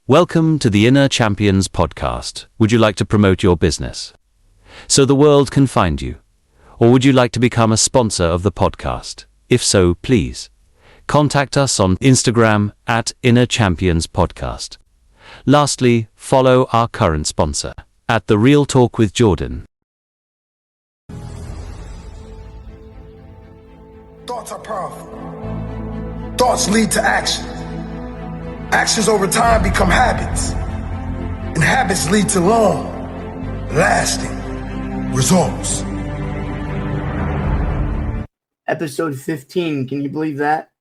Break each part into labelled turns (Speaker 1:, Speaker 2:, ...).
Speaker 1: Welcome to the Inner Champions podcast. Would you like to promote your business so the world can find you? Or would you like to become a sponsor of the podcast? If so, please contact us on Instagram at Inner Champions Podcast. Lastly, follow our current sponsor at The Real Talk with Jordyn.
Speaker 2: Thoughts are powerful. Thoughts lead to action. Actions over time become habits. And habits lead to long, lasting results.
Speaker 3: Episode 15, can you believe that?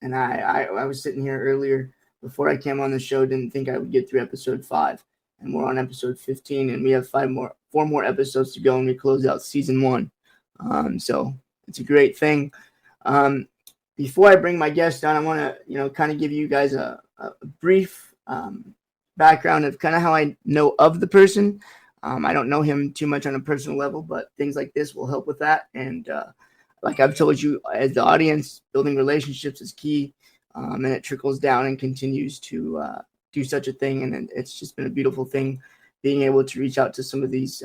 Speaker 3: And I was sitting here earlier before I came on the show, didn't think I would get through episode 5. And we're on episode 15, and we have 4 more episodes to go, and we close out season 1. So it's a great thing. Before I bring my guest on, I want to, kind of give you guys a brief background of kind of how I know of the person. I don't know him too much on a personal level, but things like this will help with that. And like I've told you, as the audience, building relationships is key, and it trickles down and continues to do such a thing. And it's just been a beautiful thing being able to reach out to some of these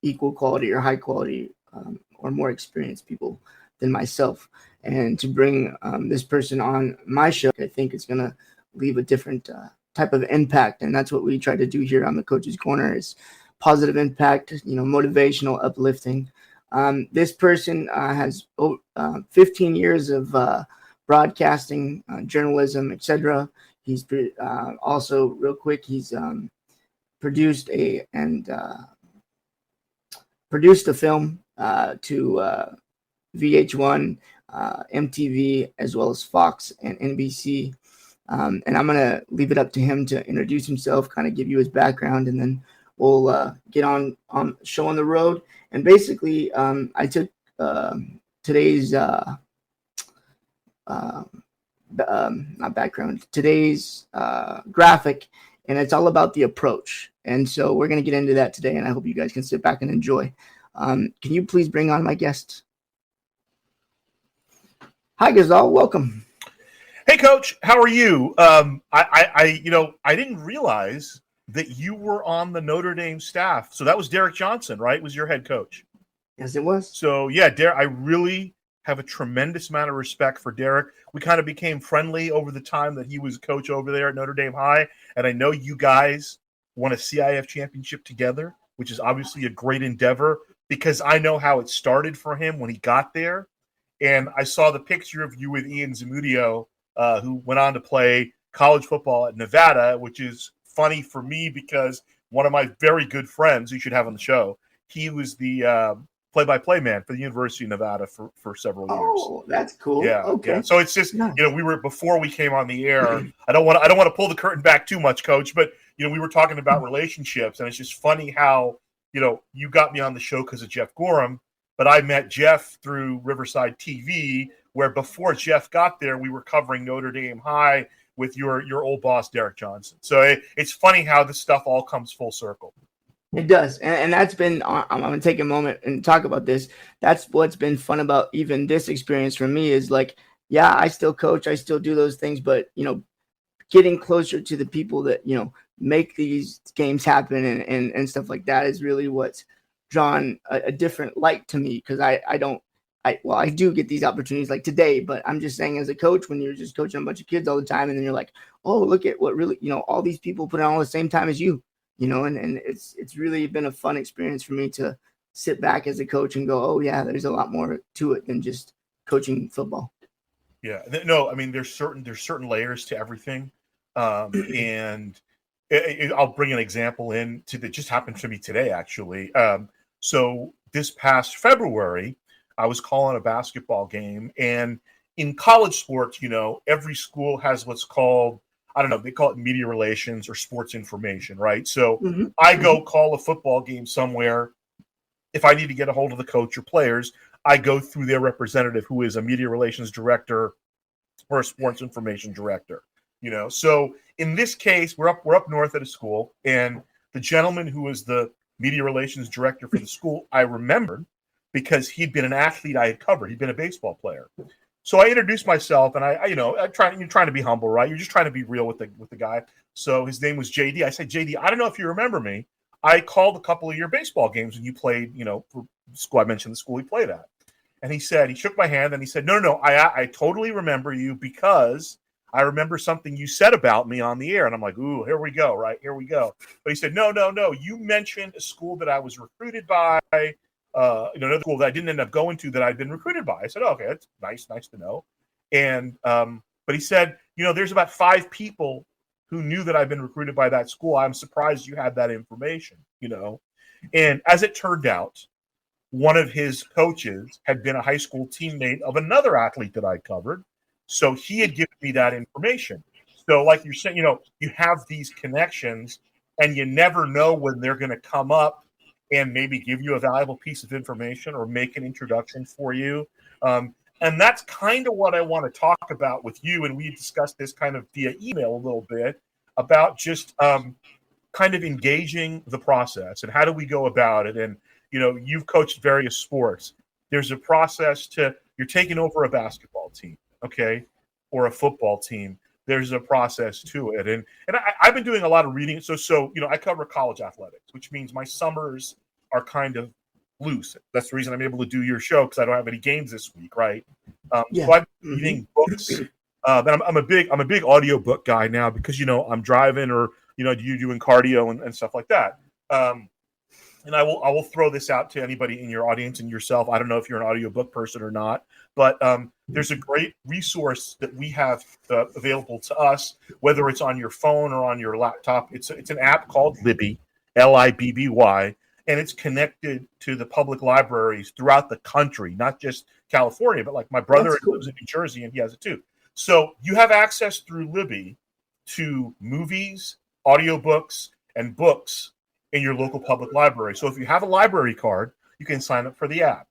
Speaker 3: equal quality or high quality or more experienced people than myself. And to bring this person on my show, I think it's going to leave a different type of impact. And that's what we try to do here on the Coach's Corner, is positive impact, motivational, uplifting. This person has 15 years of broadcasting, journalism, etc. He's also, real quick, he's produced a film to VH1, MTV, as well as Fox and NBC. And I'm going to leave it up to him to introduce himself, kind of give you his background, and then we'll get on show on the road. And basically, I took today's graphic, and it's all about the approach. And so we're going to get into that today, and I hope you guys can sit back and enjoy. Can you please bring on my guest? Hi, Ghizal. Welcome.
Speaker 4: Hey, Coach. How are you? I didn't realize that you were on the Notre Dame staff. So that was Derek Johnson, right? Was your head coach?
Speaker 3: Yes, it was.
Speaker 4: So yeah, Derek. I really have a tremendous amount of respect for Derek. We kind of became friendly over the time that he was a coach over there at Notre Dame High, and I know you guys won a CIF championship together, which is obviously a great endeavor because I know how it started for him when he got there. And I saw the picture of you with Ian Zamudio, who went on to play college football at Nevada, which is funny for me because one of my very good friends you should have on the show, he was the play-by-play man for the University of Nevada for several years.
Speaker 3: Oh, that's cool.
Speaker 4: Yeah.
Speaker 3: Okay.
Speaker 4: Yeah. So it's just,
Speaker 3: nice.
Speaker 4: We were, before we came on the air, I don't want to pull the curtain back too much, Coach, but, we were talking about relationships, and it's just funny how, you got me on the show because of Jeff Gorham, but I met Jeff through Riverside TV, where before Jeff got there, we were covering Notre Dame High with your old boss, Derek Johnson. So it's funny how this stuff all comes full circle.
Speaker 3: It does. And that's been, I'm going to take a moment and talk about this. That's what's been fun about even this experience for me is like, yeah, I still coach, I still do those things, but, getting closer to the people that, make these games happen and stuff like that is really what's drawn a different light to me, because I do get these opportunities like today, but I'm just saying, as a coach, when you're just coaching a bunch of kids all the time, and then you're like, oh, look at what really, all these people put in all the same time as you, and it's really been a fun experience for me to sit back as a coach and go, oh yeah, there's a lot more to it than just coaching football.
Speaker 4: Yeah, no, I mean, there's certain layers to everything, and I'll bring an example that just happened to me today, actually. So this past February, I was calling a basketball game, and in college sports, every school has what's called, I don't know, they call it media relations or sports information, right? So I go call a football game somewhere. If I need to get a hold of the coach or players, I go through their representative, who is a media relations director or a sports information director. So in this case, we're up north at a school, and the gentleman who was the media relations director for the school, I remembered because he'd been an athlete I had covered. He'd been a baseball player. So I introduced myself, and I'm trying to be humble, right? You're just trying to be real with the guy. So his name was JD. I said, JD, I don't know if you remember me. I called a couple of your baseball games when you played, for school. I mentioned the school he played at. And he shook my hand and he said, no, I totally remember you because I remember something you said about me on the air. And I'm like, ooh, here we go, right? Here we go. But he said, no. You mentioned a school that I was recruited by, another school that I didn't end up going to that I'd been recruited by. I said, oh, okay, that's nice to know. And, but he said, there's about 5 people who knew that I've been recruited by that school. I'm surprised you had that information, And as it turned out, one of his coaches had been a high school teammate of another athlete that I covered. So he had given me that information. So like you're saying, you have these connections and you never know when they're going to come up and maybe give you a valuable piece of information or make an introduction for you. And that's kind of what I want to talk about with you. And we discussed this kind of via email a little bit about just kind of engaging the process and how do we go about it. And, you've coached various sports. There's a process you're taking over a basketball team, okay, or a football team. There's a process to it. And I've been doing a lot of reading. So I cover college athletics, which means my summers are kind of loose. That's the reason I'm able to do your show because I don't have any games this week, right? So I'm reading books. I'm a big audiobook guy now because I'm driving or you doing cardio and stuff like that. And I will throw this out to anybody in your audience and yourself. I don't know if you're an audiobook person or not, but there's a great resource that we have available to us, whether it's on your phone or on your laptop. It's an app called Libby, Libby, and it's connected to the public libraries throughout the country, not just California, but like my brother lives in New Jersey and he has it too. So you have access through Libby to movies, audiobooks, and books in your local public library. So if you have a library card, you can sign up for the app.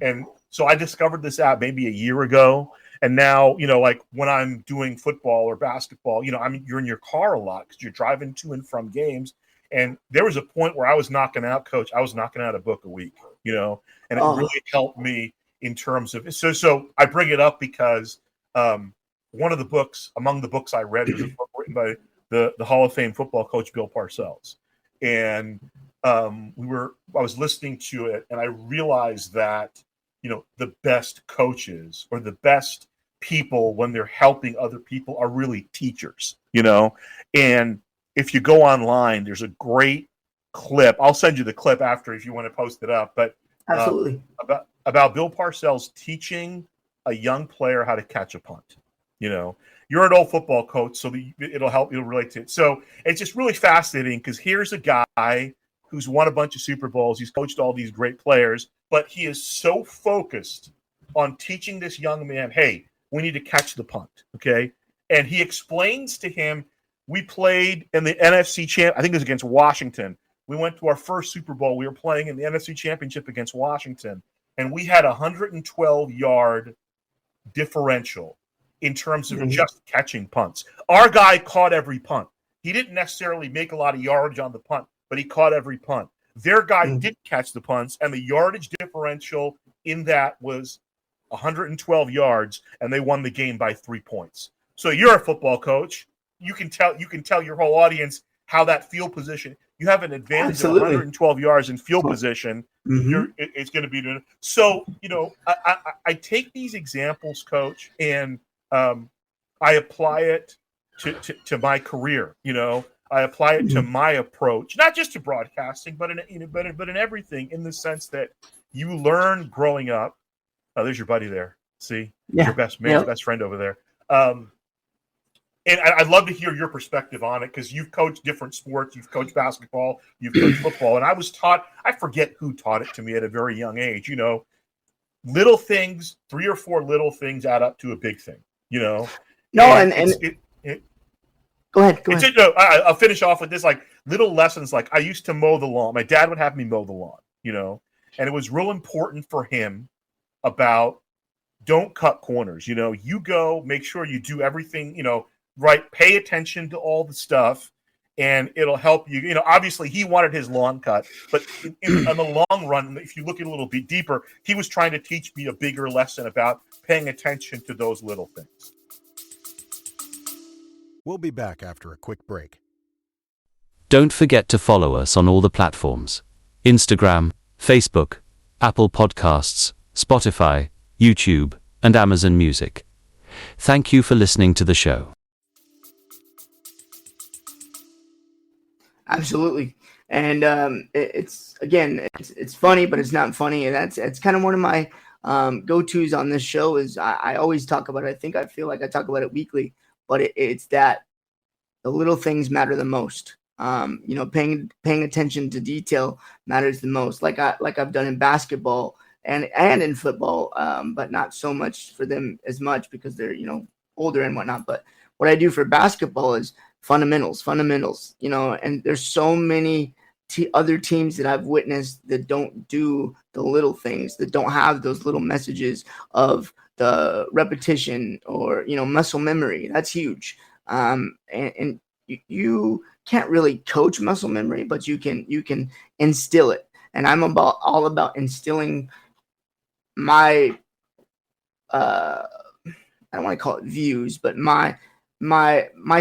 Speaker 4: And so I discovered this app maybe a year ago. And now, like when I'm doing football or basketball, you're in your car a lot because you're driving to and from games. And there was a point where I was knocking out a book a week, and it really helped me in terms of so I bring it up because one of the books among the books I read was a book written by the Hall of Fame football coach Bill Parcells. And I was listening to it and I realized that, the best coaches or the best people when they're helping other people are really teachers, and if you go online, there's a great clip. I'll send you the clip after if you want to post it up, but
Speaker 3: absolutely
Speaker 4: about Bill Parcells teaching a young player how to catch a punt. You're an old football coach, so it'll help you relate to it. So it's just really fascinating because here's a guy who's won a bunch of Super Bowls. He's coached all these great players, but he is so focused on teaching this young man, hey, we need to catch the punt, okay? And he explains to him, we played in the NFC champ. I think it was against Washington. We went to our first Super Bowl. We were playing in the NFC Championship against Washington, and we had a 112-yard differential in terms of just catching punts. Our guy caught every punt. He didn't necessarily make a lot of yardage on the punt, but he caught every punt. Their guy did catch the punts, and the yardage differential in that was 112 yards, and they won the game by 3 points. So you're a football coach. You can tell your whole audience how that field position. You have an advantage of 112 yards in field position. It's going to be so. I take these examples, Coach, and I apply it to my career. I apply it to my approach, not just to broadcasting, but in everything. In the sense that you learn growing up. Oh, there's your buddy there. See, your best friend over there. And I'd love to hear your perspective on it because you've coached different sports. You've coached basketball. You've coached football. And I was taught, I forget who taught it to me at a very young age, little things, 3 or 4 little things add up to a big thing, No,
Speaker 3: go ahead.
Speaker 4: I'll finish off with this, like little lessons. Like I used to mow the lawn. My dad would have me mow the lawn, and it was real important for him about don't cut corners. You go, make sure you do everything, right, pay attention to all the stuff, and it'll help you. Obviously he wanted his lawn cut, but in the long run, if you look at it a little bit deeper, he was trying to teach me a bigger lesson about paying attention to those little things.
Speaker 5: We'll be back after a quick break.
Speaker 1: Don't forget to follow us on all the platforms: Instagram, Facebook, Apple Podcasts, Spotify, YouTube, and Amazon Music. Thank you for listening to the show.
Speaker 3: Absolutely. And it's funny, but it's not funny. And it's kind of one of my go-tos on this show is I always talk about it. I feel like I talk about it weekly, but it's that the little things matter the most. Paying attention to detail matters the most. Like I've done in basketball and in football, but not so much for them as much because they're, older and whatnot. But what I do for basketball is fundamentals, and there's so many other teams that I've witnessed that don't do the little things, that don't have those little messages of the repetition or, muscle memory. That's huge. And you can't really coach muscle memory, but you can instill it. And I'm all about instilling my, I don't want to call it views, but my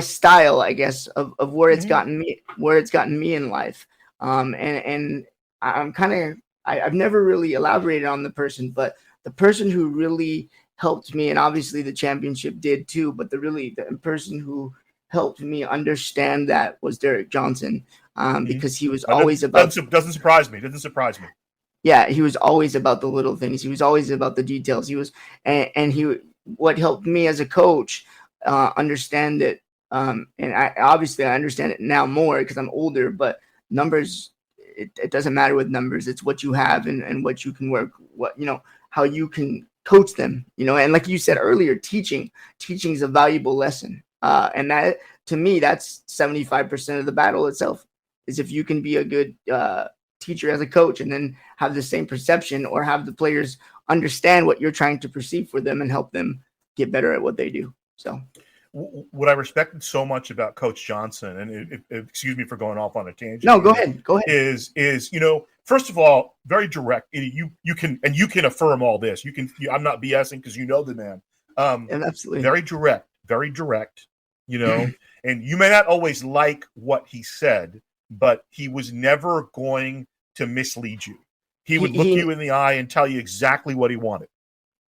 Speaker 3: style, I guess, of where it's gotten me in life. And I'm I've never really elaborated on the person, but the person who really helped me, and obviously the championship did too, but the person who helped me understand that was Derek Johnson, because he was always about.
Speaker 4: Doesn't surprise me.
Speaker 3: Yeah, he was always about the little things. He was always about the details. What helped me as a coach understand it. And I understand it now more because I'm older, but numbers, it doesn't matter with numbers. It's what you have and what you can work, how you can coach them, and like you said earlier, teaching is a valuable lesson. And that, to me, that's 75% of the battle itself, is if you can be a good teacher as a coach and then have the same perception or have the players understand what you're trying to perceive for them and help them get better at what they do. So
Speaker 4: what I respected so much about Coach Johnson, and excuse me for going off on a tangent.
Speaker 3: No, go ahead.
Speaker 4: Is first of all, very direct. You can affirm all this. I'm not BSing because you know the man.
Speaker 3: Absolutely.
Speaker 4: Very direct. And you may not always like what he said, but he was never going to mislead you. He would look you in the eye and tell you exactly what he wanted.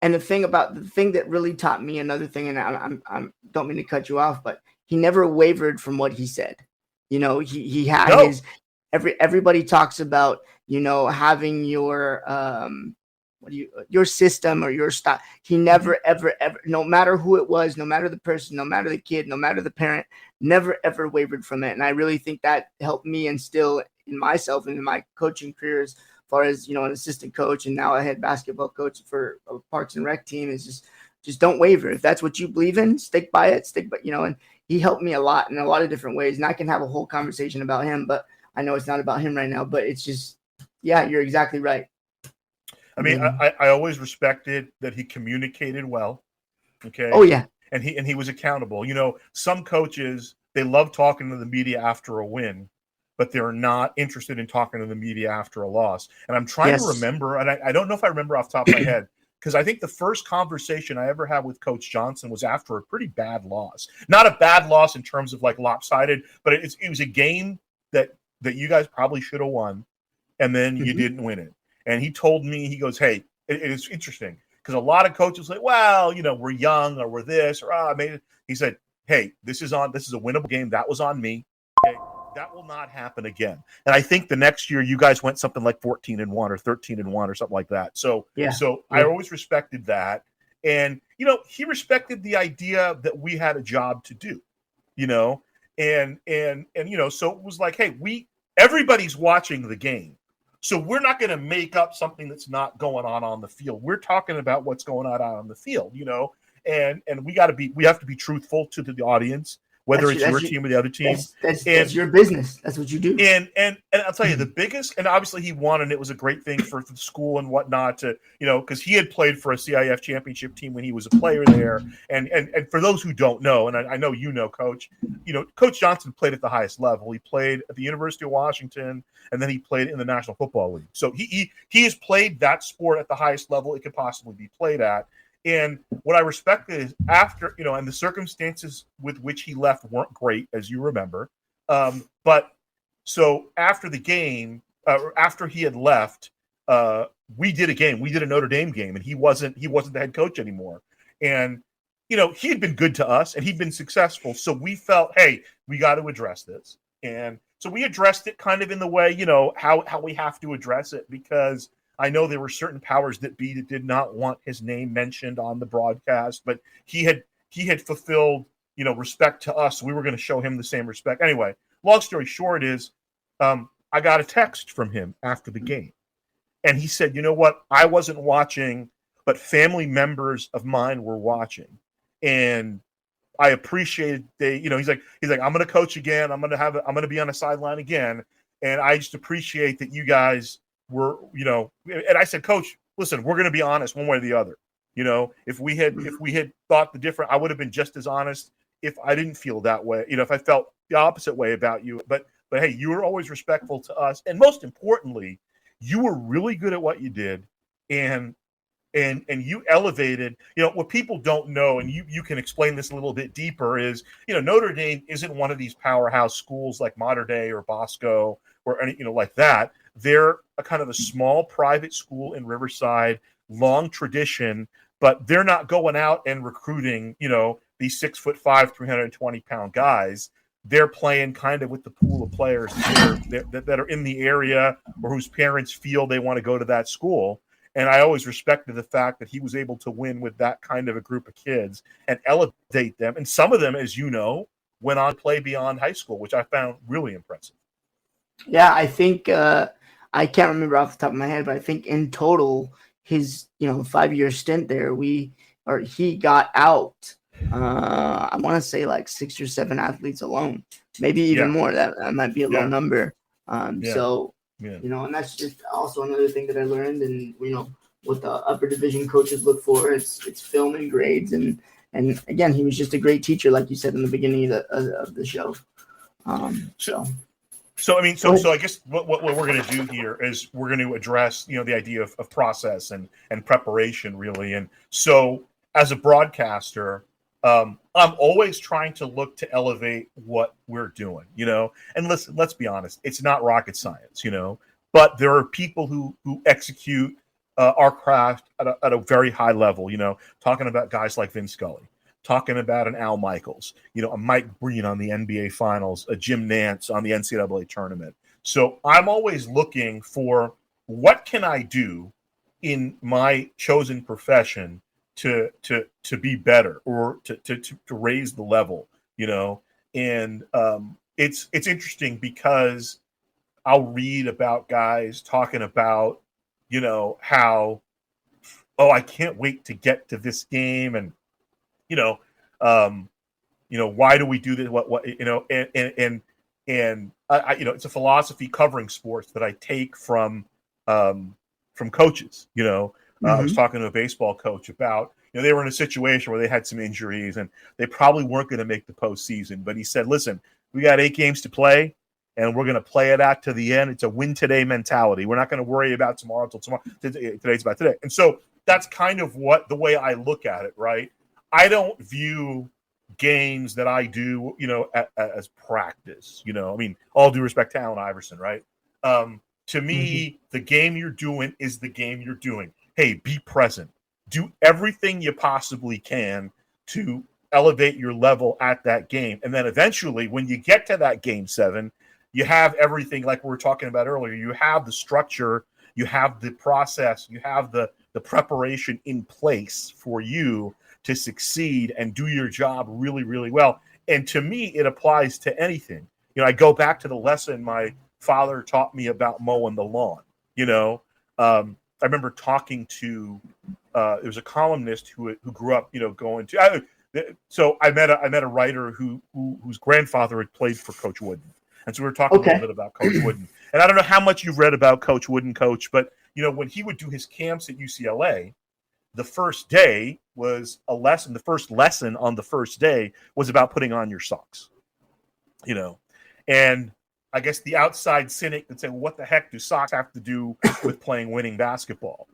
Speaker 3: And the thing that really taught me another thing, and I don't mean to cut you off, but he never wavered from what he said. He had his everybody talks about, having your your system or your style. He never ever, no matter who it was, no matter the person, no matter the kid, no matter the parent, never ever wavered from it. And I really think that helped me instill in myself and in my coaching careers, as far as, an assistant coach and now a head basketball coach for a Parks and Rec team, is just don't waver. If that's what you believe in, stick by it, and he helped me a lot in a lot of different ways. And I can have a whole conversation about him, but I know it's not about him right now, but it's just, yeah, you're exactly right.
Speaker 4: I mean, I always respected that he communicated well. Okay.
Speaker 3: Oh yeah.
Speaker 4: And he was accountable. Some coaches, they love talking to the media after a win, but they're not interested in talking to the media after a loss. And I'm trying to remember, and I don't know if I remember off the top of my head, because I think the first conversation I ever had with Coach Johnson was after a pretty bad loss. Not a bad loss in terms of like lopsided, but it was a game that you guys probably should have won, and then you didn't win it. And he told me, he goes, hey, it is interesting because a lot of coaches say, well, we're young or we're this or I made it. He said, hey, this is a winnable game. That was on me. Okay, that will not happen again. And I think the next year you guys went something like 14-1 or 13-1 or something like that. So I always respected that. And, he respected the idea that we had a job to do, and so it was like, hey, everybody's watching the game. So we're not going to make up something that's not going on the field. We're talking about what's going on the field, and we have to be truthful to the audience, whether it's your team or the other team.
Speaker 3: That's your business. That's what you do.
Speaker 4: And I'll tell you the biggest, and obviously he won, and it was a great thing for the school and whatnot to, because he had played for a CIF championship team when he was a player there. And for those who don't know, and I know Coach, Coach Johnson played at the highest level. He played at the University of Washington, and then he played in the National Football League. So he has played that sport at the highest level it could possibly be played at. And what I respected is after, and the circumstances with which he left weren't great, as you remember. But So after the game, after he had left, we did a game. We did a Notre Dame game, and he wasn't the head coach anymore. And he had been good to us, and he'd been successful. So we felt, hey, we got to address this. And so we addressed it kind of in the way, how we have to address it, because I know there were certain powers that be that did not want his name mentioned on the broadcast, but he had fulfilled, respect to us. So we were going to show him the same respect. Anyway, long story short is, I got a text from him after the game, and he said, "You know what? I wasn't watching, but family members of mine were watching, and I appreciated he's like, I'm going to coach again. I'm going to be on the sideline again, and I just appreciate that you guys were, And I said, Coach, listen, we're going to be honest one way or the other. If we had thought the different, I would have been just as honest if I didn't feel that way. If I felt the opposite way about you, but hey, you were always respectful to us, and most importantly, you were really good at what you did, and you elevated, what people don't know, and you can explain this a little bit deeper, is, Notre Dame isn't one of these powerhouse schools like Mater Dei or Bosco or any, like that. They're a kind of a small private school in Riverside, long tradition, but they're not going out and recruiting, these 6'5", 320-pound guys. They're playing kind of with the pool of players that are in the area or whose parents feel they want to go to that school. And I always respected the fact that he was able to win with that kind of a group of kids and elevate them. And some of them, as you know, went on to play beyond high school, which I found really impressive.
Speaker 3: Yeah, I think I can't remember off the top of my head, but I think in total, his 5-year stint there, he got out. I want to say like 6 or 7 athletes alone, maybe even more. That might be a low number. So, and that's just also another thing that I learned. And what the upper division coaches look for, it's film and grades. And again, he was just a great teacher, like you said in the beginning of the show.
Speaker 4: So I guess what we're going to do here is we're going to address the idea of process and preparation, really. And so as a broadcaster, I'm always trying to look to elevate what we're doing, and listen, let's be honest, it's not rocket science, but there are people who execute our craft at a very high level, talking about guys like Vin Scully, talking about an Al Michaels, a Mike Breen on the NBA Finals, a Jim Nance on the NCAA tournament. So I'm always looking for what can I do in my chosen profession to be better or to raise the level, and it's interesting because I'll read about guys talking about, how, I can't wait to get to this game, and why do we do this? What and I it's a philosophy covering sports that I take from coaches. I was talking to a baseball coach about, they were in a situation where they had some injuries and they probably weren't going to make the postseason. But he said, listen, we got 8 games to play and we're going to play it out to the end. It's a win today mentality. We're not going to worry about tomorrow until tomorrow. Today's about today. And so that's kind of the way I look at it, right? I don't view games that I do, as practice, all due respect to Allen Iverson, right? To me, the game you're doing is the game you're doing. Hey, be present. Do everything you possibly can to elevate your level at that game. And then eventually, when you get to that game 7, you have everything like we were talking about earlier. You have the structure, you have the process, you have the preparation in place for you to succeed and do your job really, really well. And to me, it applies to anything. I go back to the lesson my father taught me about mowing the lawn. I remember talking to there was a columnist who grew up, going to. So I met a writer whose grandfather had played for Coach Wooden, and so we were talking a little bit about Coach Wooden. And I don't know how much you've read about Coach Wooden, Coach, but when he would do his camps at UCLA, the first day was a lesson. The first lesson on the first day was about putting on your socks. And I guess the outside cynic would say, well, what the heck do socks have to do with playing winning basketball?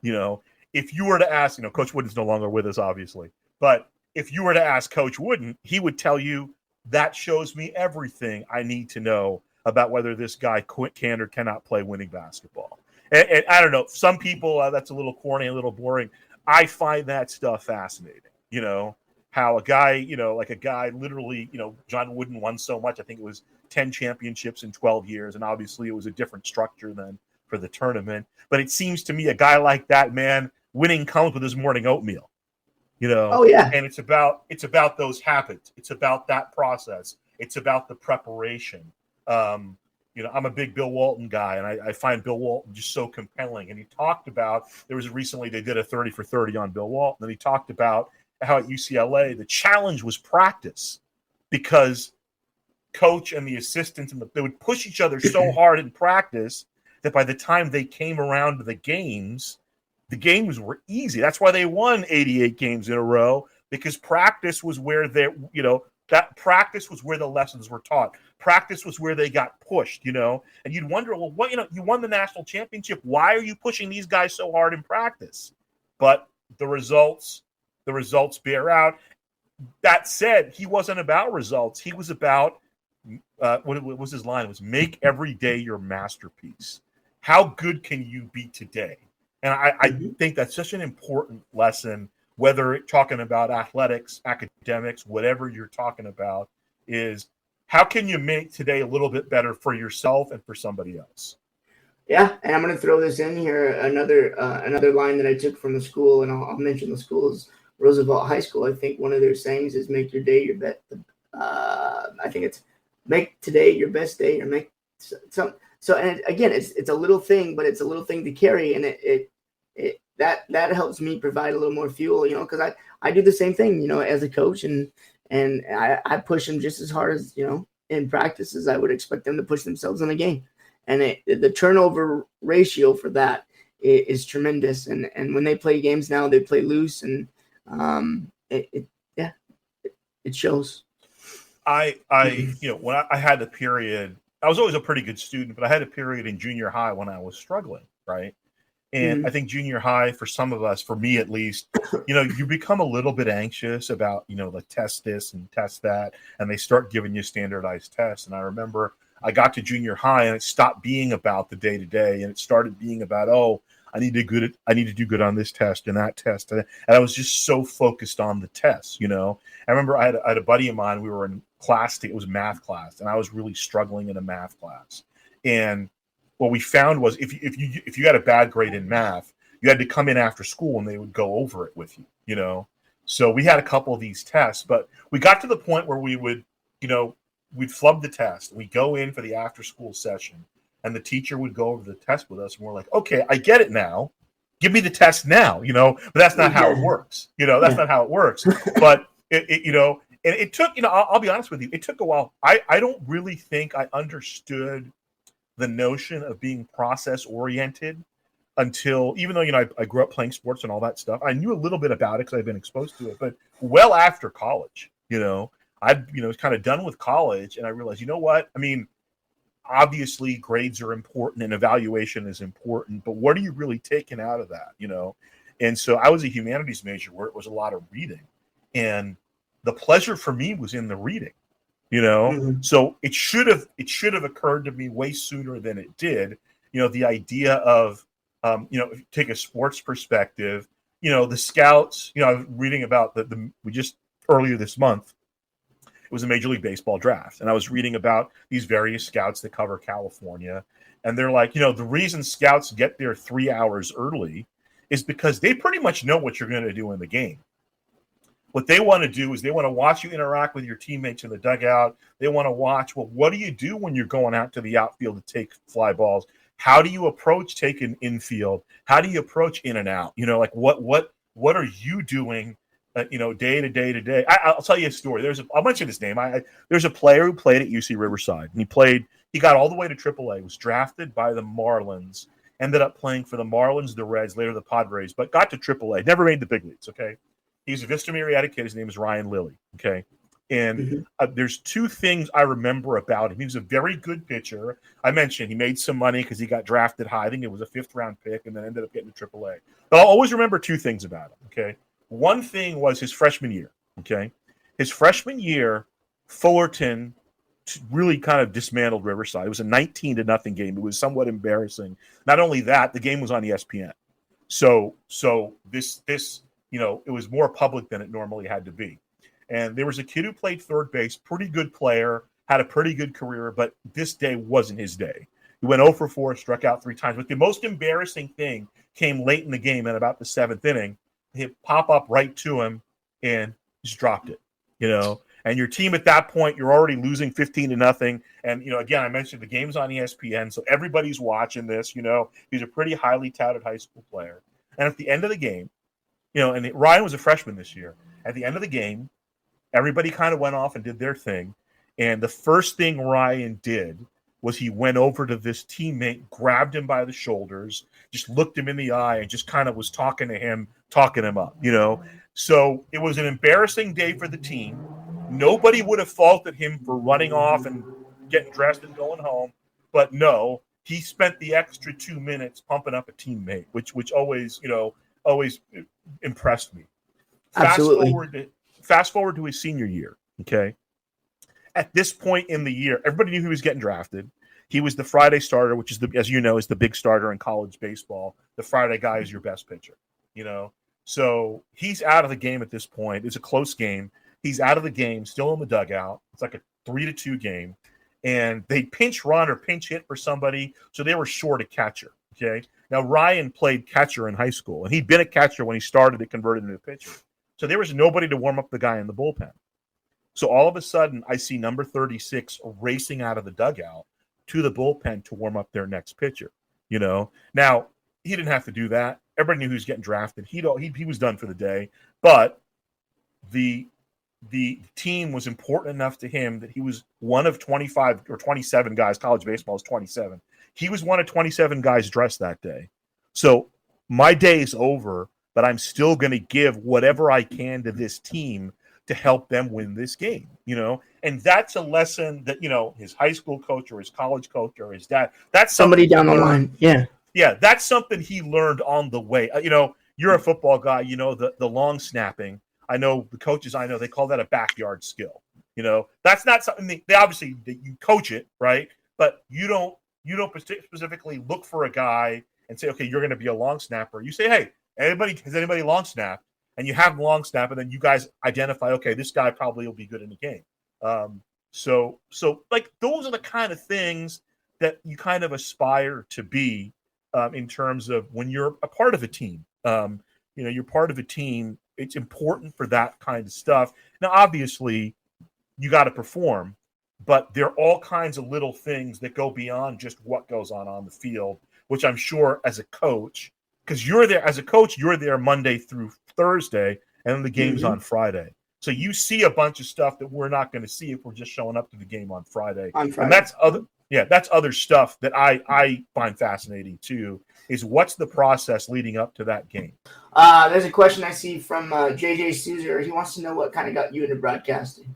Speaker 4: If you were to ask, Coach Wooden's no longer with us, obviously, but if you were to ask Coach Wooden, he would tell you that shows me everything I need to know about whether this guy can or cannot play winning basketball. And I don't know, some people, that's a little corny, a little boring. I find that stuff fascinating. How a guy, literally, John Wooden won so much. I think it was 10 championships in 12 years. And obviously it was a different structure than for the tournament. But it seems to me a guy like that, man, winning comes with his morning oatmeal.
Speaker 3: Oh yeah.
Speaker 4: And it's about those habits. It's about that process. It's about the preparation. I'm a big Bill Walton guy, and I find Bill Walton just so compelling. And he talked about, recently they did a 30 for 30 on Bill Walton, and he talked about how at UCLA the challenge was practice, because coach and the assistants they would push each other so hard in practice that by the time they came around to the games were easy. That's why they won 88 games in a row, because practice was where that practice was where the lessons were taught. Practice was where they got pushed, and you'd wonder, well, what, you won the national championship. Why are you pushing these guys so hard in practice? But the results bear out. That said, he wasn't about results. He was about, what was his line? It was make every day your masterpiece. How good can you be today? And I think that's such an important lesson, whether talking about athletics, academics, whatever you're talking about, is how can you make today a little bit better for yourself and for somebody else?
Speaker 3: Yeah, and I'm going to throw this in here, another line that I took from the school, and I'll mention the school is Roosevelt High School. I think one of their sayings is make your day your best. I think it's make today your best day, or make some. So, and again, it's a little thing, but it's a little thing to carry, and that helps me provide a little more fuel, because I do the same thing, as a coach, and I push them just as hard as, in practice as I would expect them to push themselves in a game. And the turnover ratio for that is tremendous. And when they play games now, they play loose, and it shows.
Speaker 4: When I had a period, I was always a pretty good student, but I had a period in junior high when I was struggling, right? And I think junior high, for some of us, for me at least, you become a little bit anxious about, the test this and test that, and they start giving you standardized tests. And I remember I got to junior high, and it stopped being about the day to day, and it started being about, I need to do good on this test and that test, and I was just so focused on the tests. I remember I had a buddy of mine. We were in class. It was math class, and I was really struggling in a math class. And what we found was if you had a bad grade in math, you had to come in after school, and they would go over it with you. So we had a couple of these tests, but we got to the point where we would, we'd flub the test. We go in for the after school session, and the teacher would go over the test with us, and we're like, okay, I get it now. Give me the test now, but that's not how it works. That's not how it works. But and it took, I'll be honest with you, it took a while. I don't really think I understood the notion of being process oriented until, even though, I grew up playing sports and all that stuff, I knew a little bit about it because I've been exposed to it, but well after college, I was kind of done with college, and I realized, you know what? I mean, obviously grades are important and evaluation is important, but what are you really taking out of that? And so I was a humanities major where it was a lot of reading, and the pleasure for me was in the reading, So it should have occurred to me way sooner than it did. The idea of, take a sports perspective, the scouts, I was reading about we just earlier this month, it was a Major League Baseball draft. And I was reading about these various scouts that cover California. And they're like, the reason scouts get there 3 hours early is because they pretty much know what you're going to do in the game. What they want to do is they want to watch you interact with your teammates in the dugout. They want to watch, well, what do you do when you're going out to the outfield to take fly balls? How do you approach taking infield? How do you approach in and out? What are you doing? Day to day. I'll tell you a story. I'll mention his name. There's a player who played at UC Riverside, and he got all the way to AAA, was drafted by the Marlins, ended up playing for the Marlins, the Reds, later the Padres, but got to AAA, never made the big leagues, okay? He's a Vista Marietta kid. His name is Ryan Lilly, okay? And there's two things I remember about him. He was a very good pitcher. I mentioned he made some money because he got drafted high. I think it was a 5th-round pick, and then ended up getting to AAA. But I'll always remember two things about him, okay? One thing was his freshman year, okay? His freshman year, Fullerton really kind of dismantled Riverside. It was a 19-0 game. It was somewhat embarrassing. Not only that, the game was on ESPN. So this it was more public than it normally had to be. And there was a kid who played third base, pretty good player, had a pretty good career, but this day wasn't his day. He went 0 for 4, struck out 3 times. But the most embarrassing thing came late in the game at about the 7th inning. He'd pop up right to him and just dropped it, And your team at that point, you're already losing 15-0. And, again, I mentioned the game's on ESPN, so everybody's watching this. He's a pretty highly touted high school player. And at the end of the game, and Ryan was a freshman this year. At the end of the game, everybody kind of went off and did their thing. And the first thing Ryan did was he went over to this teammate, grabbed him by the shoulders, just looked him in the eye, and just kind of was talking him up, So it was an embarrassing day for the team. Nobody would have faulted him for running off and getting dressed and going home. But no, he spent the extra 2 minutes pumping up a teammate, which always impressed me.
Speaker 3: Absolutely.
Speaker 4: Fast forward to his senior year, okay? At this point in the year, everybody knew he was getting drafted. He was the Friday starter, which is, as you know, is the big starter in college baseball. The Friday guy is your best pitcher, So he's out of the game at this point. It's a close game. He's out of the game, still in the dugout. It's like a 3-2 game. And they pinch run or pinch hit for somebody, so they were short a catcher, okay? Now, Ryan played catcher in high school, and he'd been a catcher when he started. It converted into a pitcher. So there was nobody to warm up the guy in the bullpen. So all of a sudden, I see number 36 racing out of the dugout to the bullpen to warm up their next pitcher. Now he didn't have to do that. Everybody knew he was getting drafted. He was done for the day. But the team was important enough to him that he was one of 25 or 27 guys. College baseball is 27. He was one of 27 guys dressed that day. So my day is over, but I'm still going to give whatever I can to this team to help them win this game, and that's a lesson that, his high school coach or his college coach or his dad, that's
Speaker 3: somebody down the line. Yeah.
Speaker 4: Yeah. That's something he learned on the way. You're a football guy, the long snapping. I know the coaches they call that a backyard skill. That's not something they obviously you coach it, right? But you don't specifically look for a guy and say, okay, you're going to be a long snapper. You say, hey, has anybody long snapped? And you have long snap, and then you guys identify, okay, this guy probably will be good in the game. So like those are the kind of things that you kind of aspire to be in terms of when you're a part of a team. You're part of a team. It's important for that kind of stuff. Now, obviously, you got to perform, but there are all kinds of little things that go beyond just what goes on the field, which I'm sure as a coach, because you're there as a coach, you're there Monday through Thursday, and then the game's on Friday. So you see a bunch of stuff that we're not going to see if we're just showing up to the game on Friday. And that's other stuff that I find fascinating too, is what's the process leading up to that game?
Speaker 3: There's a question I see from JJ Souser. He wants to know what kind of got you into broadcasting.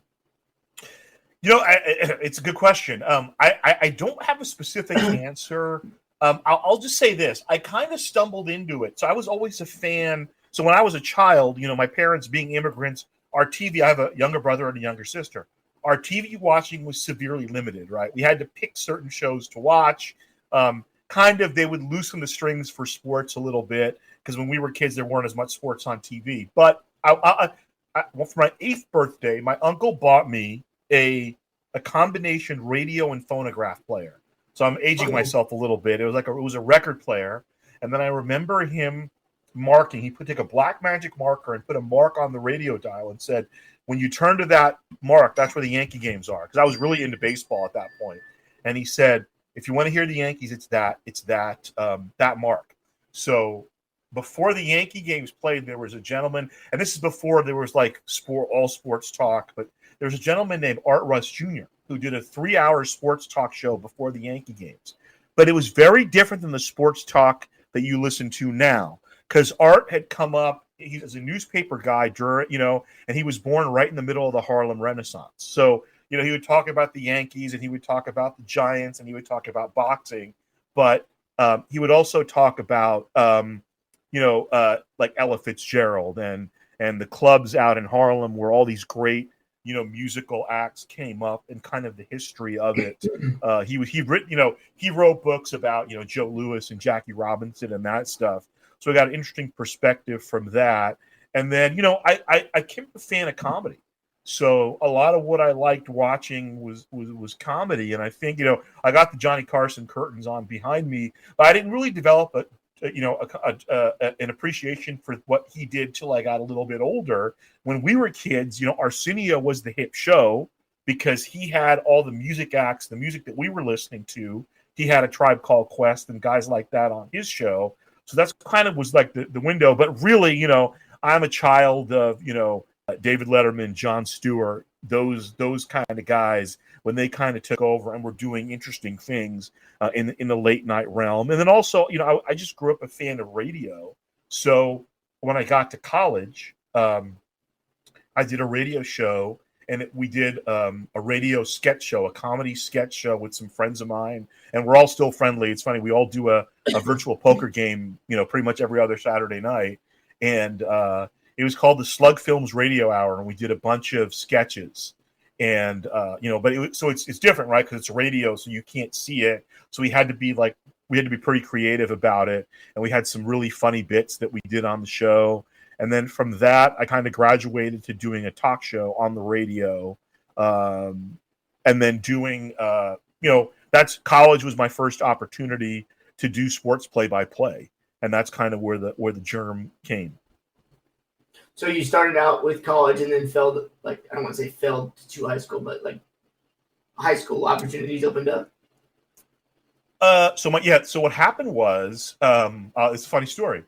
Speaker 4: It's a good question. I don't have a specific answer. I'll just say this. I kind of stumbled into it. So I was always a fan. So when I was a child, my parents being immigrants, our TV, I have a younger brother and a younger sister. Our TV watching was severely limited, right? We had to pick certain shows to watch. They would loosen the strings for sports a little bit because when we were kids, there weren't as much sports on TV. But for my 8th birthday, my uncle bought me a combination radio and phonograph player. So I'm aging myself a little bit. It was a record player. And then I remember him marking. He take a black magic marker and put a mark on the radio dial and said, when you turn to that mark, that's where the Yankee games are. Because I was really into baseball at that point. And he said, if you want to hear the Yankees, it's that mark. So before the Yankee games played, there was a gentleman, and this is before there was like all sports talk, but there was a gentleman named Art Russ Jr. who did a 3-hour sports talk show before the Yankee games. But it was very different than the sports talk that you listen to now. Because Art had come up, he was a newspaper guy and he was born right in the middle of the Harlem Renaissance. So, he would talk about the Yankees and he would talk about the Giants and he would talk about boxing, but he would also talk about, like Ella Fitzgerald and the clubs out in Harlem where all these great musical acts came up and kind of the history of it. He wrote books about Joe Louis and Jackie Robinson and that stuff. So I got an interesting perspective from that. And then I became a fan of comedy. So a lot of what I liked watching was comedy, and I think I got the Johnny Carson curtains on behind me, but I didn't really develop an appreciation for what he did till I got a little bit older. When we were kids, Arsenio was the hip show because he had all the music acts, the music that we were listening to. He had a Tribe Called Quest and guys like that on his show. So that's kind of was like the window. But really, I'm a child of David Letterman, Jon Stewart, those kind of guys when they kind of took over and were doing interesting things in the late night realm. And then also, I just grew up a fan of radio. So when I got to college, I did a radio show, and we did a radio sketch show, a comedy sketch show with some friends of mine, and we're all still friendly. It's funny, we all do a virtual poker game, pretty much every other Saturday night, and it was called the Slug Films Radio Hour, and we did a bunch of sketches. And but it's different, right? Because it's radio, so you can't see it. So we had to be pretty creative about it, and we had some really funny bits that we did on the show. And then from that, I kind of graduated to doing a talk show on the radio, and then doing that's college was my first opportunity to do sports play-by-play, and that's kind of where the germ came.
Speaker 3: So you started out with college and then failed, I don't want to say failed to high school, but high school opportunities opened up.
Speaker 4: So what happened was, it's a funny story.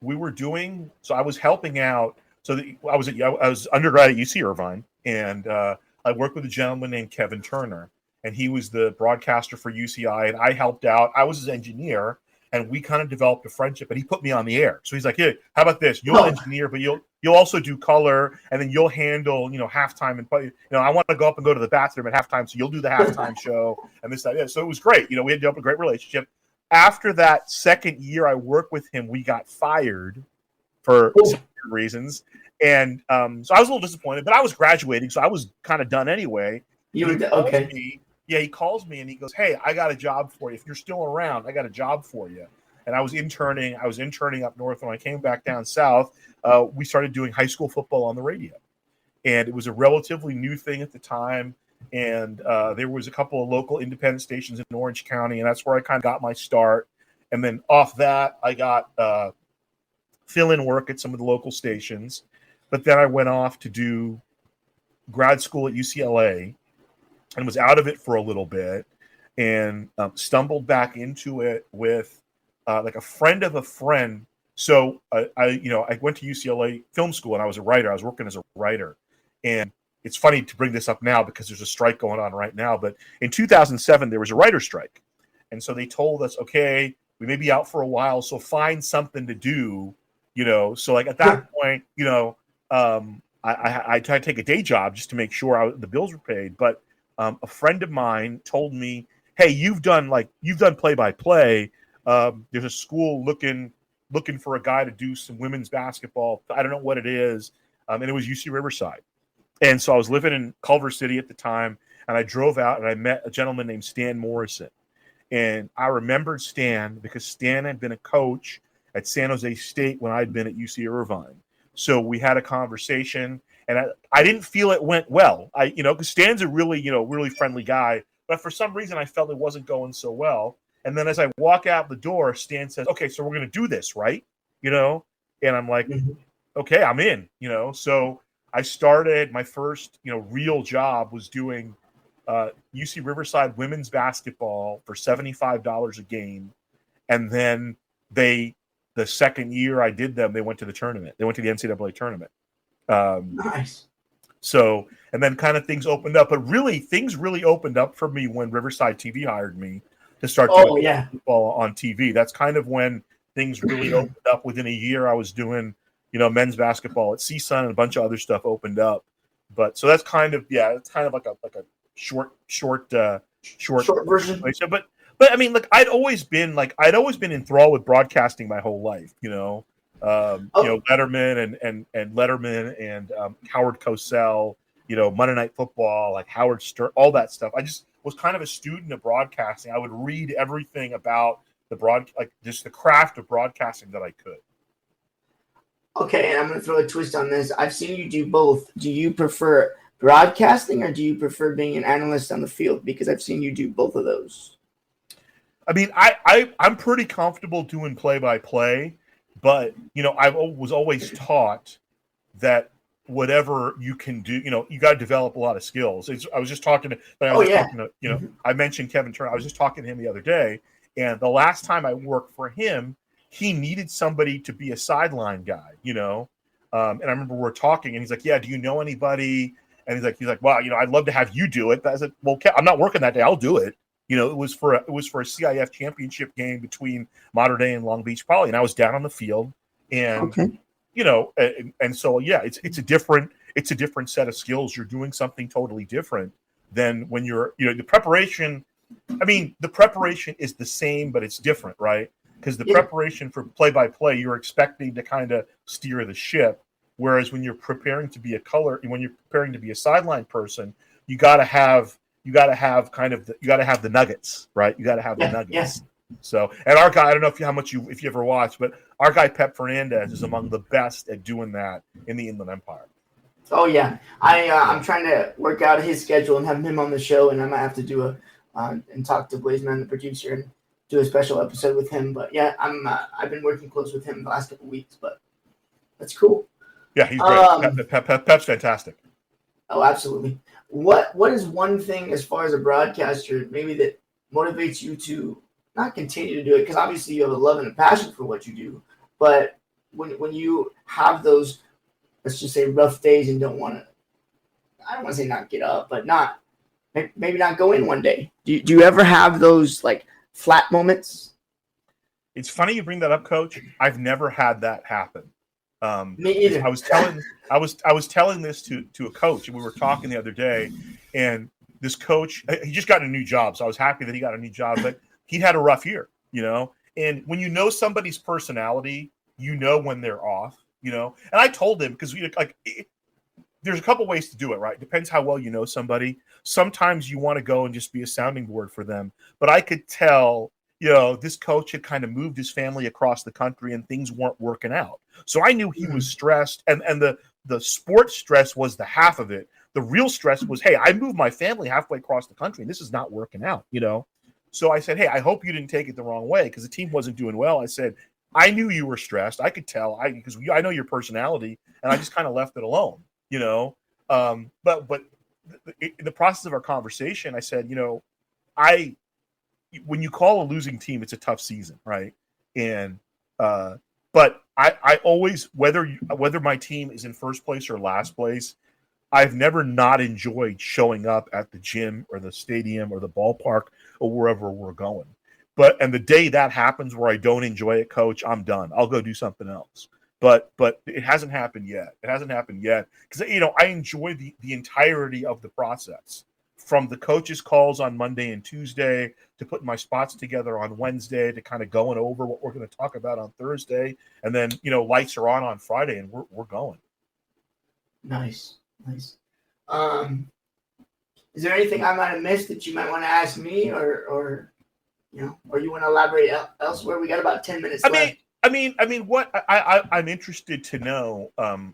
Speaker 4: We were doing, so I was helping out. So I was undergrad at UC Irvine, and I worked with a gentleman named Kevin Turner, and he was the broadcaster for UCI, and I helped out. I was his engineer. And we kind of developed a friendship, and he put me on the air. So he's like, "Hey, how about this? You'll engineer, but you'll also do color, and then you'll handle, halftime and play. I want to go up and go to the bathroom at halftime, so you'll do the halftime show and this, that, yeah." So it was great. We had developed a great relationship. After that second year I worked with him, we got fired for reasons, and so I was a little disappointed. But I was graduating, so I was kind of done anyway.
Speaker 3: Okay.
Speaker 4: Yeah, he calls me and he goes, "Hey, I got a job for you. If you're still around, I got a job for you." And I was interning up north. When I came back down south, we started doing high school football on the radio. And it was a relatively new thing at the time. And there was a couple of local independent stations in Orange County, and that's where I kind of got my start. And then off that, I got fill-in work at some of the local stations. But then I went off to do grad school at UCLA, and was out of it for a little bit, and stumbled back into it with a friend of a friend. So I went to UCLA film school, and I was a writer. I was working as a writer, and it's funny to bring this up now because there's a strike going on right now. But in 2007, there was a writer's strike, and so they told us, "Okay, we may be out for a while, so find something to do." So at that point, I tried to take a day job just to make sure the bills were paid, but a friend of mine told me, "Hey, you've done play-by-play. There's a school looking for a guy to do some women's basketball. I don't know what it is." And it was UC Riverside. And so I was living in Culver City at the time, and I drove out and I met a gentleman named Stan Morrison. And I remembered Stan because Stan had been a coach at San Jose State when I'd been at UC Irvine. So we had a conversation. And I didn't feel it went well. Because Stan's a really, really friendly guy. But for some reason, I felt it wasn't going so well. And then as I walk out the door, Stan says, "Okay, so we're going to do this, right?" And I'm like, "Okay, I'm in." So I started my first, real job was doing UC Riverside women's basketball for $75 a game. And then the second year I did them, they went to the tournament. They went to the NCAA tournament.
Speaker 3: Nice.
Speaker 4: So, and then kind of things opened up, but really things really opened up for me when Riverside TV hired me to start doing football on TV. That's kind of when things really opened up. Within a year, I was doing, men's basketball at CSUN, and a bunch of other stuff opened up. But so that's kind of, it's kind of like a short
Speaker 3: version.
Speaker 4: But I mean, look, I'd always been enthralled with broadcasting my whole life, Letterman and Letterman and Howard Cosell Monday Night Football, like Howard Stern, all that stuff. I just was kind of a student of broadcasting. I would read everything about just the craft of broadcasting that I could.
Speaker 3: Okay, and I'm going to throw a twist on this. I've seen you do both. Do you prefer broadcasting or do you prefer being an analyst on the field? Because I've seen you do both of those.
Speaker 4: I mean, I'm pretty comfortable doing play-by-play, but, I was always taught that whatever you can do, you got to develop a lot of skills. I was just talking to, I mentioned Kevin Turner. I was just talking to him the other day, and the last time I worked for him, he needed somebody to be a sideline guy, and I remember we're talking, and he's like, "Yeah, do you know anybody?" And he's like, "Well, I'd love to have you do it." But I said, "Well, I'm not working that day. I'll do it." It was for a CIF championship game between Mater Dei and Long Beach Poly, and I was down on the field, and and so it's a different set of skills. You're doing something totally different than when you're the preparation. I mean, the preparation is the same, but it's different, right? Because the preparation for play-by-play, you're expecting to kind of steer the ship, whereas when you're preparing to be a sideline person, you got to have the nuggets, right? You got to have the nuggets.
Speaker 3: Yes.
Speaker 4: So, and our guy, I don't know if you ever watched, but our guy Pep Fernandez is among the best at doing that in the Inland Empire.
Speaker 3: Oh yeah, I'm trying to work out his schedule and have him on the show, and I might have to do and talk to Blazeman, the producer, and do a special episode with him. But yeah, I've been working close with him the last couple of weeks, but that's cool.
Speaker 4: Yeah, he's great. Pep's fantastic.
Speaker 3: Oh, absolutely. What is one thing as far as a broadcaster maybe that motivates you to not continue to do it? Because obviously you have a love and a passion for what you do, but when you have those, let's just say, rough days and I don't want to say not get up, but maybe not go in one day. Do you ever have those like flat moments?
Speaker 4: It's funny you bring that up, Coach. I've never had that happen.
Speaker 3: Me either.
Speaker 4: I was telling this to a coach, and we were talking the other day, and this coach, he just got a new job, so I was happy that he got a new job, but he had a rough year, and when you know somebody's personality, when they're off, and I told him, because there's a couple ways to do it, right? Depends how well you know somebody. Sometimes you want to go and just be a sounding board for them, but I could tell this coach had kind of moved his family across the country and things weren't working out. So I knew he was stressed, and the sports stress was the half of it. The real stress was, hey, I moved my family halfway across the country and this is not working out, So I said, hey, I hope you didn't take it the wrong way because the team wasn't doing well. I said, I knew you were stressed. I could tell because I know your personality, and I just kind of left it alone, But in the process of our conversation, I said, when you call a losing team, it's a tough season, right? And but I always, whether my team is in first place or last place, I've never not enjoyed showing up at the gym or the stadium or the ballpark or wherever we're going. And the day that happens where I don't enjoy it, Coach, I'm done. I'll go do something else. But it hasn't happened yet. It hasn't happened yet because I enjoy the entirety of the process, from the coaches' calls on Monday and Tuesday to putting my spots together on Wednesday to kind of going over what we're going to talk about on Thursday, and then lights are on Friday and we're going.
Speaker 3: Nice. Is there anything I might have missed that you might want to ask me, or you want to elaborate elsewhere? We got about 10 minutes left.
Speaker 4: What I'm interested to know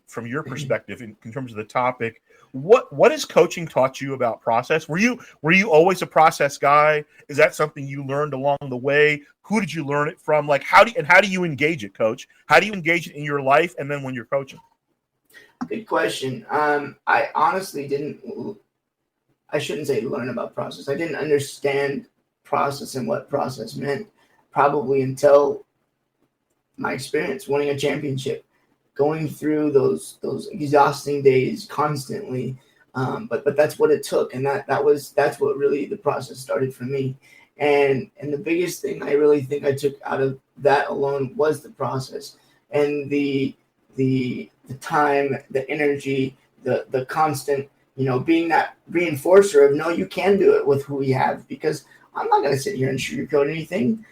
Speaker 4: from your perspective in terms of the topic, what has coaching taught you about process? Were you always a process guy? Is that something you learned along the way? Who did you learn it from? Like how do you engage it, Coach? How do you engage it in your life and then when you're coaching?
Speaker 3: Good question. I honestly I shouldn't say learn about process. I didn't understand process and what process meant probably until my experience winning a championship, going through those exhausting days constantly. But that's what it took. And that's what really the process started for me. And the biggest thing I really think I took out of that alone was the process and the time, the energy, the constant, being that reinforcer of, no, you can do it with who we have, because I'm not going to sit here and sugarcoat anything.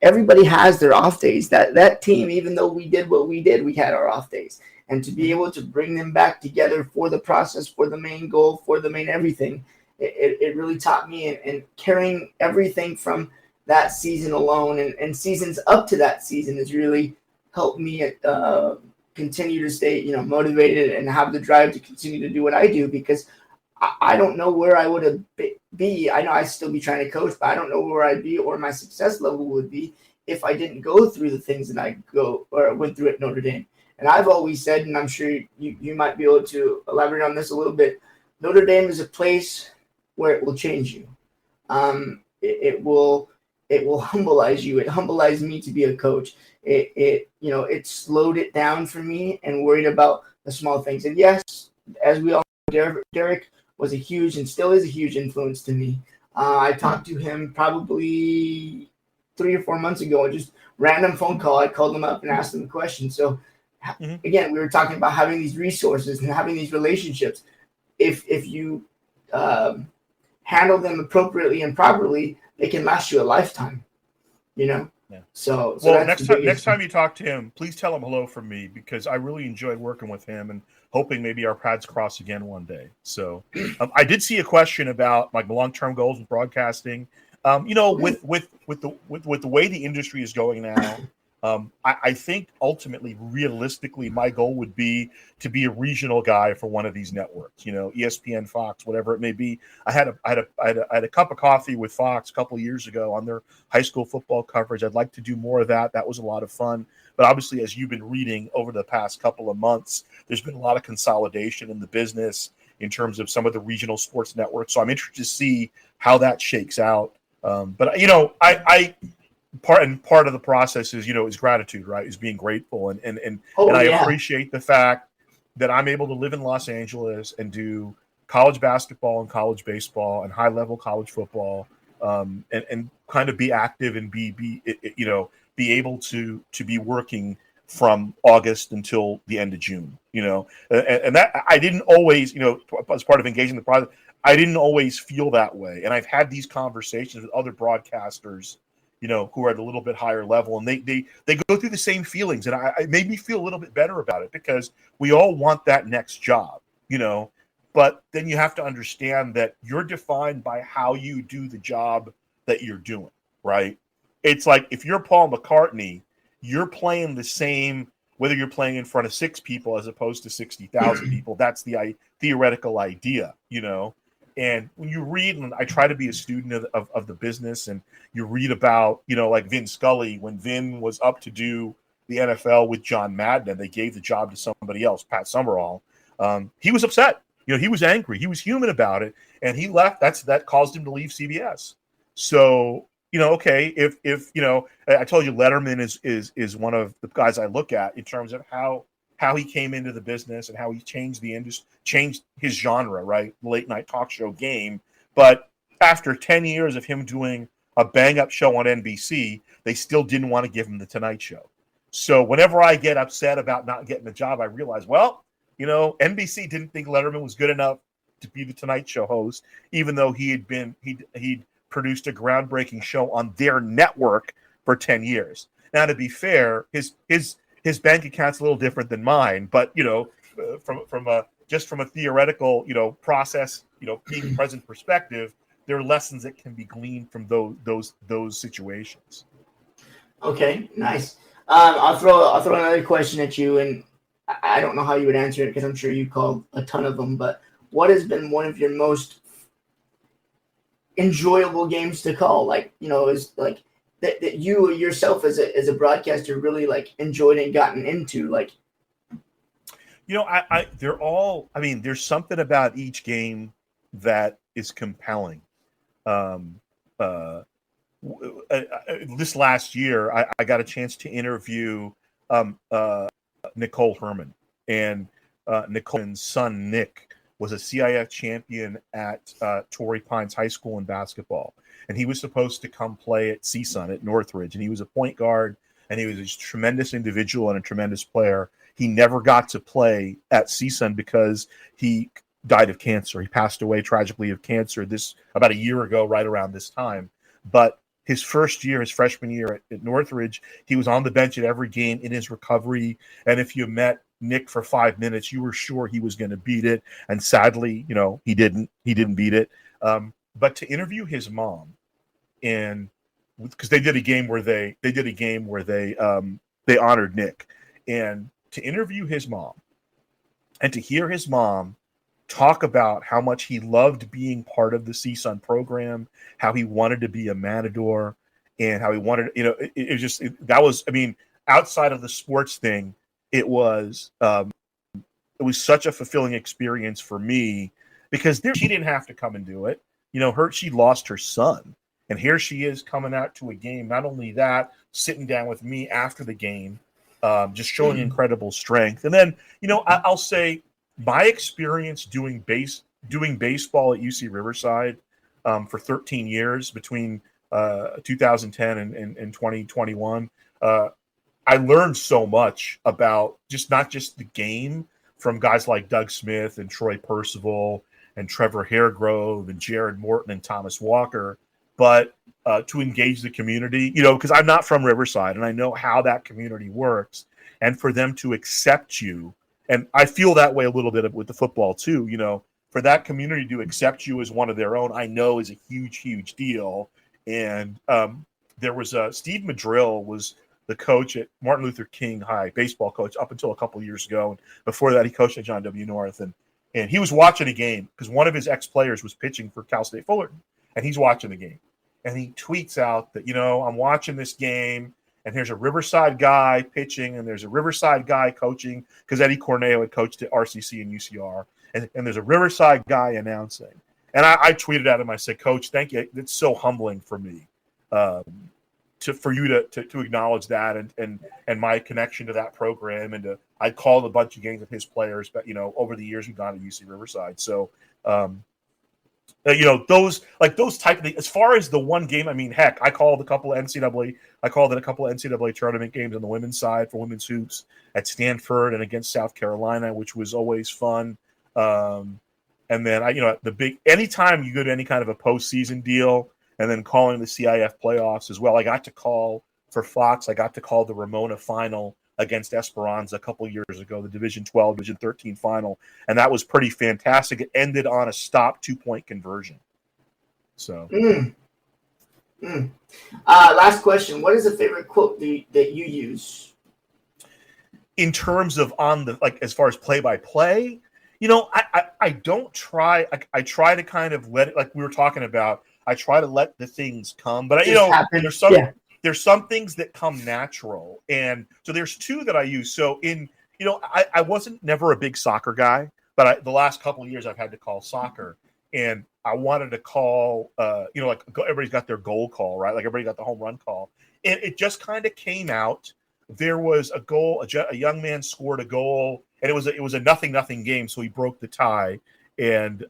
Speaker 3: Everybody has their off days. That team, even though we did what we did, we had our off days. and to be able to bring them back together for the process, for the main goal, for the main everything, it really taught me, and carrying everything from that season alone and seasons up to that season has really helped me continue to stay, motivated and have the drive to continue to do what I do, because I don't know where I would have be. I know I'd still be trying to coach, but I don't know where I'd be or my success level would be if I didn't go through the things that I went through at Notre Dame. And I've always said, and I'm sure you might be able to elaborate on this a little bit, Notre Dame is a place where it will change you. It will humbleize you. It humbleized me to be a coach. It slowed it down for me and worried about the small things. And yes, as we all know, Derek was a huge and still is a huge influence to me. I talked to him probably 3 or 4 months ago, and just random phone call. I called him up and asked him a question. So again, we were talking about having these resources and having these relationships. If you handle them appropriately and properly, they can last you a lifetime. Yeah. So
Speaker 4: well, next time you talk to him, please tell him hello from me, because I really enjoyed working with him and hoping maybe our paths cross again one day. So I did see a question about like long-term goals in broadcasting. With the way the industry is going now, I think ultimately, realistically, my goal would be to be a regional guy for one of these networks. ESPN, Fox, whatever it may be. I had a cup of coffee with Fox a couple of years ago on their high school football coverage. I'd like to do more of that. That was a lot of fun. But obviously, as you've been reading over the past couple of months, there's been a lot of consolidation in the business in terms of some of the regional sports networks. So I'm interested to see how that shakes out. But part of the process is gratitude, right? Is being grateful, and I appreciate the fact that I'm able to live in Los Angeles and do college basketball and college baseball and high level college football, and kind of be active and be able to be working from August until the end of June, and that I didn't always, as part of engaging the process, I didn't always feel that way. And I've had these conversations with other broadcasters, who are at a little bit higher level, and they go through the same feelings. And it made me feel a little bit better about it, because we all want that next job, but then you have to understand that you're defined by how you do the job that you're doing, right? It's like if you're Paul McCartney, you're playing the same, whether you're playing in front of 6 people as opposed to 60,000 people. That's the theoretical idea, And when you read, and I try to be a student of the business, and you read about, like Vin Scully, when Vin was up to do the NFL with John Madden, and they gave the job to somebody else, Pat Summerall, he was upset. He was angry. He was human about it, and he left. That caused him to leave CBS. So, okay, if I told you Letterman is one of the guys I look at in terms of how he came into the business and how he changed the industry, changed his genre, right? Late night talk show game. But after 10 years of him doing a bang up show on NBC, they still didn't want to give him the Tonight Show. So whenever I get upset about not getting the job, I realize, NBC didn't think Letterman was good enough to be the Tonight Show host, even though he'd produced a groundbreaking show on their network for 10 years. Now, to be fair, his bank account's a little different than mine, but from a theoretical process, being present perspective, there are lessons that can be gleaned from those situations.
Speaker 3: Okay, nice. I'll throw another question at you, and I don't know how you would answer it because I'm sure you called a ton of them. But what has been one of your most enjoyable games to call? Is like that you yourself as a broadcaster really enjoyed and gotten into?
Speaker 4: They're all. I mean, there's something about each game that is compelling. This last year, I got a chance to interview Nicole Herman, and Nicole's son Nick was a CIF champion at Torrey Pines High School in basketball, and he was supposed to come play at CSUN at Northridge, and he was a point guard, and he was a tremendous individual and a tremendous player. He never got to play at CSUN because he died of cancer. He passed away tragically of cancer about a year ago, right around this time. But his first year, his freshman year at Northridge, he was on the bench at every game in his recovery. And if you met Nick for 5 minutes, you were sure he was going to beat it. And sadly, he didn't beat it. But to interview his mom, and because they did a game where they honored Nick, and to interview his mom and to hear his mom talk about how much he loved being part of the CSUN program, how he wanted to be a Matador, and how he wanted, that was, outside of the sports thing, it was such a fulfilling experience for me, because she didn't have to come and do it. She lost her son, and here she is coming out to a game. Not only that, sitting down with me after the game, just showing incredible strength. And then, I'll say, my experience doing baseball at UC Riverside for 13 years between 2010 and 2021, I learned so much about not just the game from guys like Doug Smith and Troy Percival and Trevor Haregrove and Jared Morton and Thomas Walker, but to engage the community, because I'm not from Riverside and I know how that community works, and for them to accept you. And I feel that way a little bit with the football too, for that community to accept you as one of their own, I know is a huge, huge deal. And there was Steve Madrill was the coach at Martin Luther King High, baseball coach up until a couple of years ago. And before that, he coached at John W. North. And he was watching a game because one of his ex-players was pitching for Cal State Fullerton, and he's watching the game. And he tweets out that, I'm watching this game, and there's a Riverside guy pitching, and there's a Riverside guy coaching, because Eddie Corneo had coached at RCC and UCR, and there's a Riverside guy announcing. And I tweeted at him, I said, Coach, thank you. It's so humbling for me for you to acknowledge that and my connection to that program. And I called a bunch of games with his players, but, over the years we've gone to UC Riverside. So, those type of things. As far as the one game, heck, I called a couple of NCAA tournament games on the women's side for women's hoops at Stanford and against South Carolina, which was always fun. And then anytime you go to any kind of a postseason deal, and then calling the CIF playoffs as well. I got to call for Fox. I got to call the Ramona final against Esperanza a couple years ago, the Division 12, Division 13 final, and that was pretty fantastic. It ended on a stop 2-point conversion. So,
Speaker 3: last question: what is a favorite quote that you use?
Speaker 4: In terms of as far as play-by-play, I don't try. I try to kind of let it, like we were talking about. I try to let the things come, but there's some things that come natural, and so there's two that I use. So I wasn't never a big soccer guy, but the last couple of years I've had to call soccer, and I wanted to call, everybody's got their goal call, right? Like everybody got the home run call, and it just kind of came out. There was a goal, a young man scored a goal, and it was a 0-0 game, so he broke the tie, and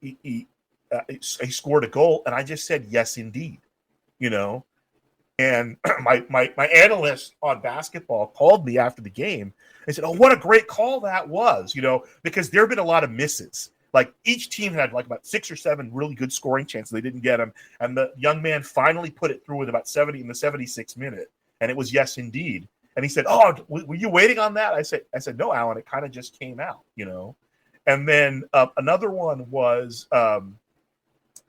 Speaker 4: he scored a goal, and I just said, yes, indeed, and my analyst on basketball called me after the game and said, oh, what a great call that was, because there have been a lot of misses. Like each team had about 6 or 7 really good scoring chances. They didn't get them. And the young man finally put it through with about 70 in the 76th minute. And it was yes, indeed. And he said, oh, were you waiting on that? I said, no, Alan, it kind of just came out, And then another one was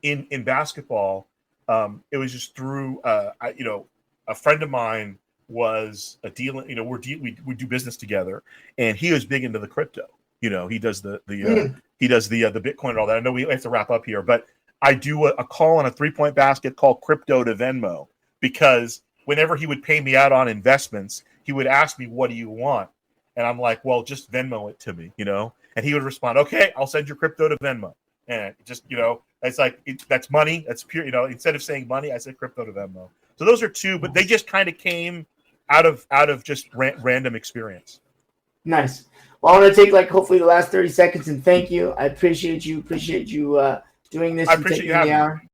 Speaker 4: in basketball. It was just through, a friend of mine was a dealer. We do business together, and he was big into the crypto. He does the Bitcoin and all that. I know we have to wrap up here, but I do a call on a 3-point basket called crypto to Venmo, because whenever he would pay me out on investments, he would ask me, "What do you want?" And I'm like, "Well, just Venmo it to me," And he would respond, "Okay, I'll send your crypto to Venmo." And just, it's like, that's money. That's pure, instead of saying money, I said crypto to Venmo. So those are two, but they just kind of came out of just random experience.
Speaker 3: Nice. Well, I'm going to take hopefully the last 30 seconds and thank you. I appreciate you doing this.
Speaker 4: I appreciate you having me.